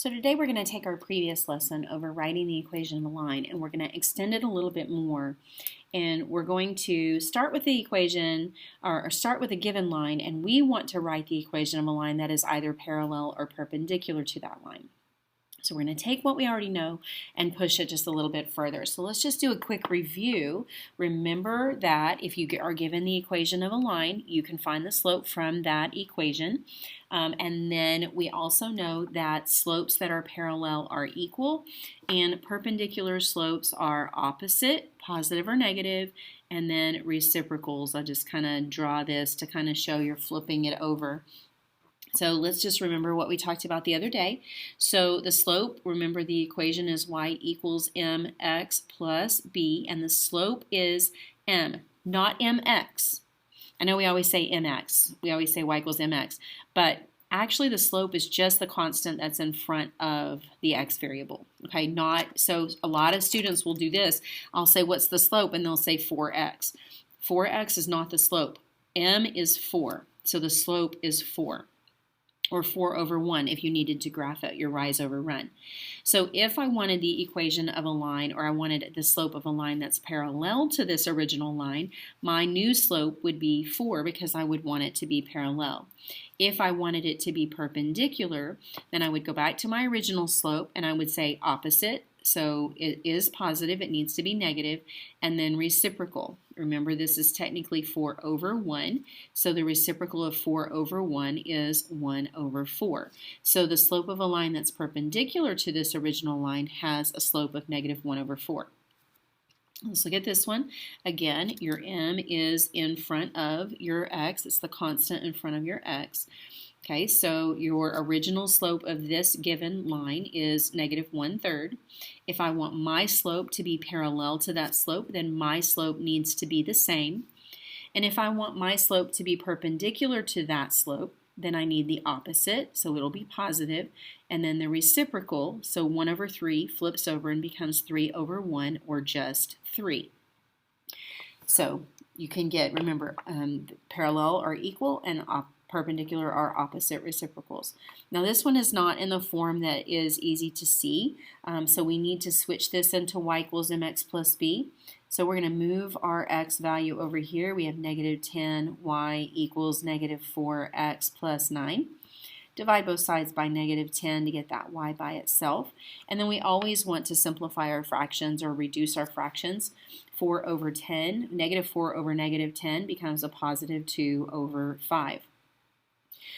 So today we're going to take our previous lesson over writing the equation of a line, and we're going to extend it a little bit more. And we're going to start with the equation, or start with a given line, and we want to write the equation of a line that is either parallel or perpendicular to that line. So we're going to take what we already know and push it just a little bit further. So let's just do a quick review. Remember that if you are given the equation of a line, you can find the slope from that equation. And then we also know that slopes that are parallel are equal and perpendicular slopes are opposite, positive or negative, and then reciprocals. I'll just kind of draw this to kind of show you're flipping it over. So let's just remember what we talked about the other day. So the slope, remember the equation is y equals mx plus b, and the slope is m, not mx. I know we always say mx, we always say y equals mx, but actually the slope is just the constant that's in front of the x variable. Okay, so a lot of students will do this. I'll say, what's the slope? And they'll say 4x. 4x is not the slope. M is 4, so the slope is 4. Or 4 over 1 if you needed to graph out your rise over run. So if I wanted the equation of a line, or I wanted the slope of a line that's parallel to this original line, my new slope would be 4 because I would want it to be parallel. If I wanted it to be perpendicular, then I would go back to my original slope and I would say opposite. So it is positive, it needs to be negative, and then reciprocal. Remember, this is technically 4 over 1, so the reciprocal of 4 over 1 is 1 over 4. So the slope of a line that's perpendicular to this original line has a slope of negative 1 over 4. Let's look at this one. Again, your m is in front of your x. It's the constant in front of your x. Okay, so your original slope of this given line is negative 1/3. If I want my slope to be parallel to that slope, then my slope needs to be the same. And if I want my slope to be perpendicular to that slope, then I need the opposite, so it'll be positive. And then the reciprocal, so 1 over 3 flips over and becomes 3 over 1, or just 3. So you can get, remember, parallel are equal and perpendicular are opposite reciprocals. Now this one is not in the form that is easy to see, so we need to switch this into y equals mx plus b. So we're going to move our x value over here. We have negative 10, y equals negative 4x plus 9. Divide both sides by negative 10 to get that y by itself. And then we always want to simplify our fractions or reduce our fractions. 4 over 10, negative 4 over negative 10 becomes a positive 2 over 5.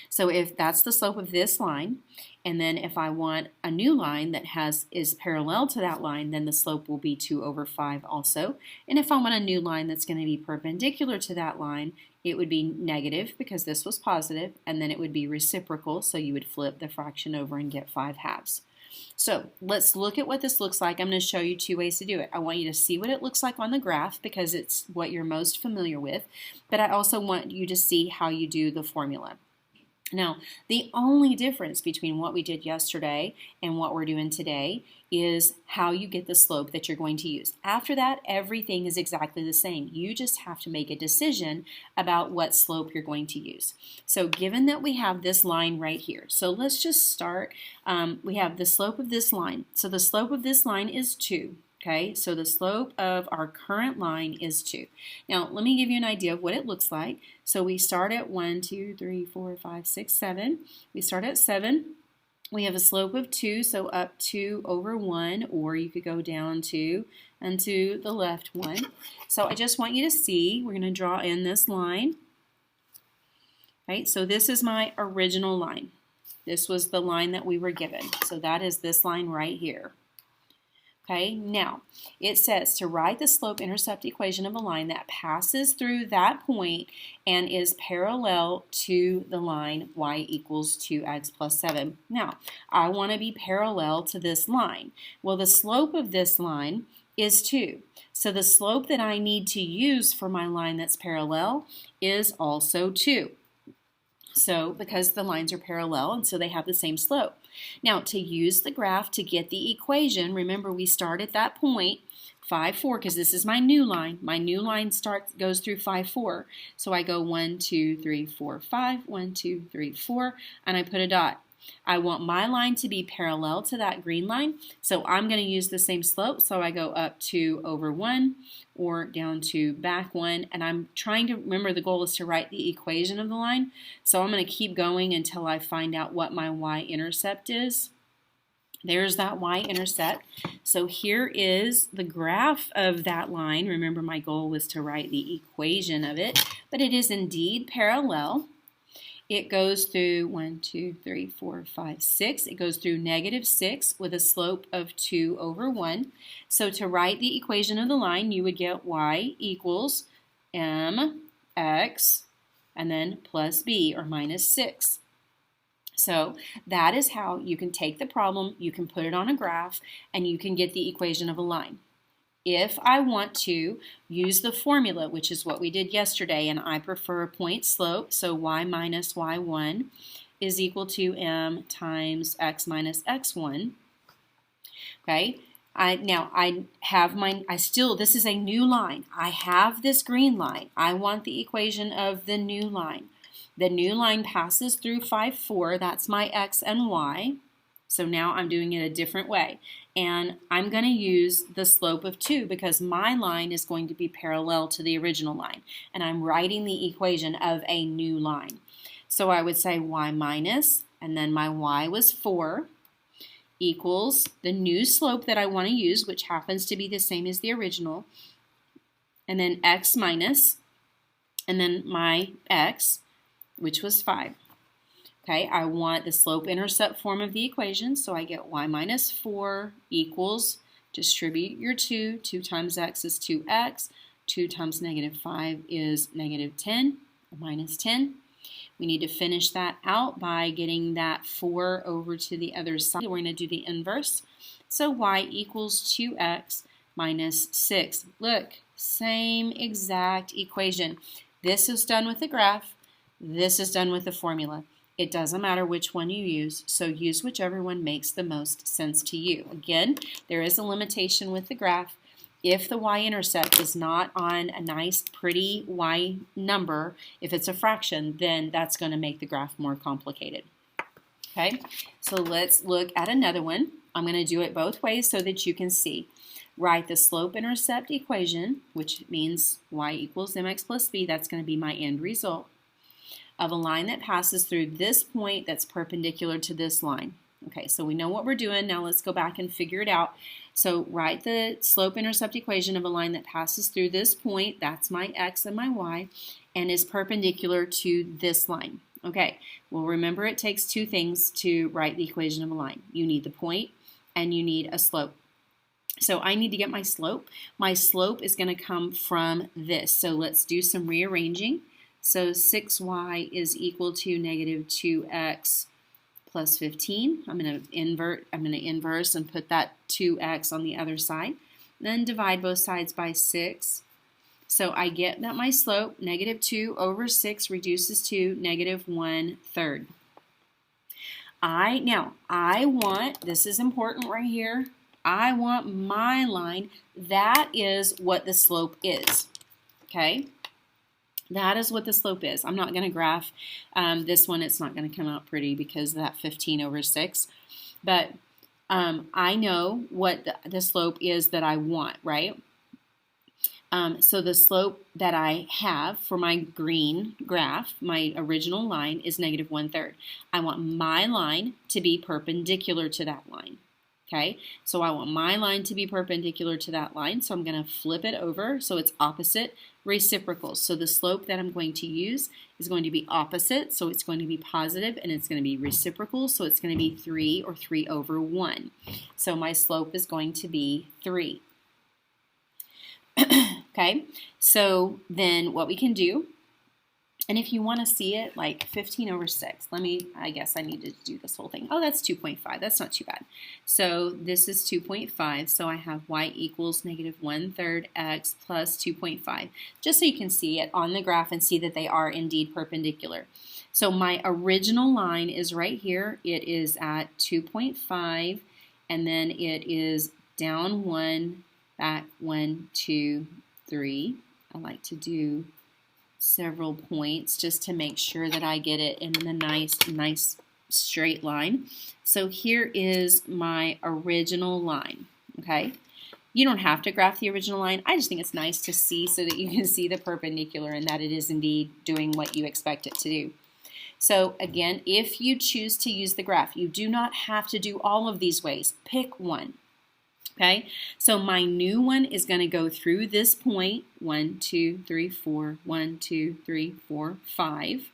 So if that's the slope of this line, and then if I want a new line that is parallel to that line, then the slope will be 2 over 5 also. And if I want a new line that's going to be perpendicular to that line, it would be negative because this was positive, and then it would be reciprocal, so you would flip the fraction over and get 5/2. So let's look at what this looks like. I'm going to show you 2 ways to do it. I want you to see what it looks like on the graph because it's what you're most familiar with, but I also want you to see how you do the formula. Now, the only difference between what we did yesterday and what we're doing today is how you get the slope that you're going to use. After that, everything is exactly the same. You just have to make a decision about what slope you're going to use. So given that we have this line right here, so let's just start. We have the slope of this line. So the slope of this line is 2. Okay, so the slope of our current line is 2. Now, let me give you an idea of what it looks like. So we start at 1, 2, 3, 4, 5, 6, 7. We start at 7. We have a slope of 2, so up 2 over 1, or you could go down 2 and to the left 1. So I just want you to see, we're going to draw in this line. Right, so this is my original line. This was the line that we were given. So that is this line right here. Okay, now it says to write the slope-intercept equation of a line that passes through that point and is parallel to the line y equals 2x plus 7. Now, I want to be parallel to this line. Well, the slope of this line is 2. So the slope that I need to use for my line that's parallel is also 2. So because the lines are parallel and so they have the same slope. Now to use the graph to get the equation, remember we start at that point 5, 4, because this is my new line. My new line goes through 5, 4. So I go 1, 2, 3, 4, 5, 1, 2, 3, 4, and I put a dot. I want my line to be parallel to that green line, so I'm going to use the same slope. So I go up 2 over 1 or down to back 1, and I'm trying to remember the goal is to write the equation of the line. So I'm going to keep going until I find out what my y-intercept is. There's that y-intercept. So here is the graph of that line. Remember, my goal was to write the equation of it, but it is indeed parallel. It goes through 1, 2, 3, 4, 5, 6. It goes through -6 with a slope of 2 over 1. So to write the equation of the line, you would get y equals mx and then plus b, or -6. So that is how you can take the problem, you can put it on a graph, and you can get the equation of a line. If I want to use the formula, which is what we did yesterday, and I prefer a point slope, so y minus y1 is equal to m times x minus x1. Okay, this is a new line. I have this green line. I want the equation of the new line. The new line passes through 5, 4. That's my x and y. So now I'm doing it a different way. And I'm going to use the slope of 2 because my line is going to be parallel to the original line. And I'm writing the equation of a new line. So I would say y minus, and then my y was 4, equals the new slope that I want to use, which happens to be the same as the original, and then x minus, and then my x, which was 5. Okay, I want the slope-intercept form of the equation, so I get y minus 4 equals, distribute your 2, 2 times x is 2x, 2 times -5 is -10, or minus 10. We need to finish that out by getting that 4 over to the other side. We're going to do the inverse. So y equals 2x minus 6. Look, same exact equation. This is done with the graph. This is done with the formula. It doesn't matter which one you use, so use whichever one makes the most sense to you. Again, there is a limitation with the graph. If the y-intercept is not on a nice, pretty y number, if it's a fraction, then that's going to make the graph more complicated. Okay, so let's look at another one. I'm going to do it both ways so that you can see. Write the slope-intercept equation, which means y equals mx plus b. That's going to be my end result of a line that passes through this point that's perpendicular to this line. Okay, so we know what we're doing. Now let's go back and figure it out. So write the slope-intercept equation of a line that passes through this point. That's my x and my y, and is perpendicular to this line. Okay, well, remember, it takes two things to write the equation of a line. You need the point and you need a slope. So I need to get my slope. My slope is going to come from this. So let's do some rearranging. So 6y is equal to -2x plus 15. I'm going to inverse and put that 2x on the other side. Then divide both sides by 6. So I get that my slope, -2 over 6, reduces to -1/3. I want, this is important right here, I want my line. That is what the slope is. Okay? That is what the slope is. I'm not going to graph this one. It's not going to come out pretty because of that 15 over 6. But I know what the slope is that I want, right? So the slope that I have for my green graph, my original line, is -1/3. I want my line to be perpendicular to that line. Okay, so I want my line to be perpendicular to that line, so I'm going to flip it over so it's opposite reciprocals. So the slope that I'm going to use is going to be opposite, so it's going to be positive, and it's going to be reciprocal, so it's going to be 3 or 3 over 1. So my slope is going to be 3. Okay, so then what we can do, and if you want to see it like 15 over 6, I guess I need to do this whole thing. Oh, that's 2.5. That's not too bad. So this is 2.5. So I have y equals -1/3 x plus 2.5. Just so you can see it on the graph and see that they are indeed perpendicular. So my original line is right here. It is at 2.5, and then it is down 1, back 1, 2, 3. I like to do several points just to make sure that I get it in the nice straight line. So here is my original line, okay? You don't have to graph the original line. I just think it's nice to see so that you can see the perpendicular and that it is indeed doing what you expect it to do. So again, if you choose to use the graph, you do not have to do all of these ways. Pick one. Okay, so my new one is going to go through this point, 1, 2, 3, 4, 1, 2, 3, 4, 5.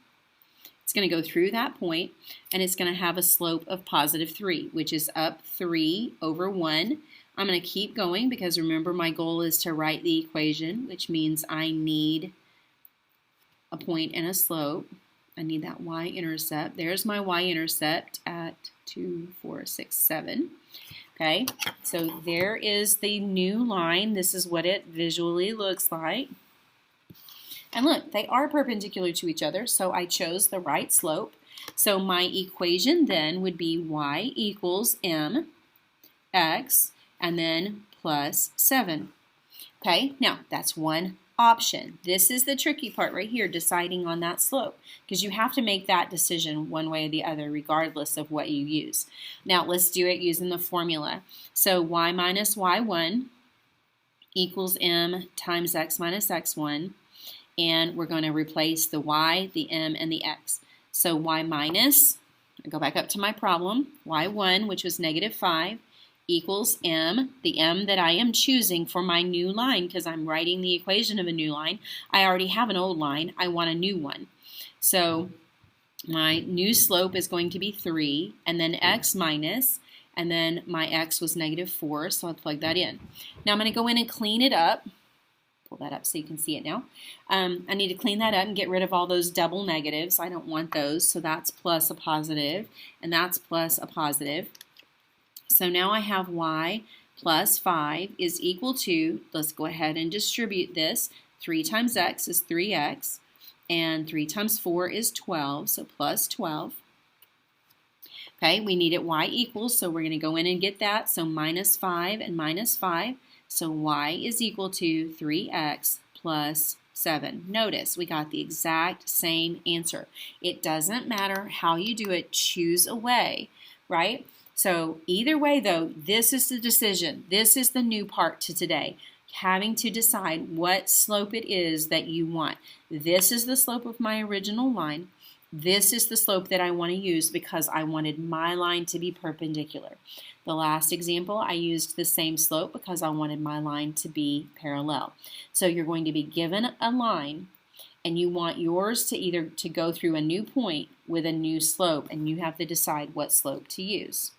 It's going to go through that point, and it's going to have a slope of positive 3, which is up 3 over 1. I'm going to keep going because remember my goal is to write the equation, which means I need a point and a slope. I need that y-intercept. There's my y-intercept at 2, 4, 6, 7. Okay, so there is the new line. This is what it visually looks like. And look, they are perpendicular to each other, so I chose the right slope. So my equation then would be y equals mx and then plus 7. Okay, now that's one option. This is the tricky part right here, deciding on that slope, because you have to make that decision one way or the other regardless of what you use. Now let's do it using the formula. So y minus y1 equals m times x minus x1, and we're going to replace the y, the m, and the x. So y minus, I go back up to my problem, y1, which was negative 5, equals m, the m that I am choosing for my new line because I'm writing the equation of a new line. I already have an old line. I want a new one. So my new slope is going to be 3, and then x minus, and then my x was negative 4, so I'll plug that in. Now I'm going to go in and clean it up. Pull that up so you can see it now. I need to clean that up and get rid of all those double negatives. I don't want those, so that's plus a positive, and that's plus a positive. So now I have y plus 5 is equal to, let's go ahead and distribute this. 3 times x is 3x, and 3 times 4 is 12, so plus 12. Okay, we needed y equals, so we're going to go in and get that. So minus 5 and minus 5. So y is equal to 3x plus 7. Notice we got the exact same answer. It doesn't matter how you do it, choose a way, right? So either way though, this is the decision. This is the new part to today. Having to decide what slope it is that you want. This is the slope of my original line. This is the slope that I want to use because I wanted my line to be perpendicular. The last example, I used the same slope because I wanted my line to be parallel. So you're going to be given a line and you want yours to either to go through a new point with a new slope, and you have to decide what slope to use.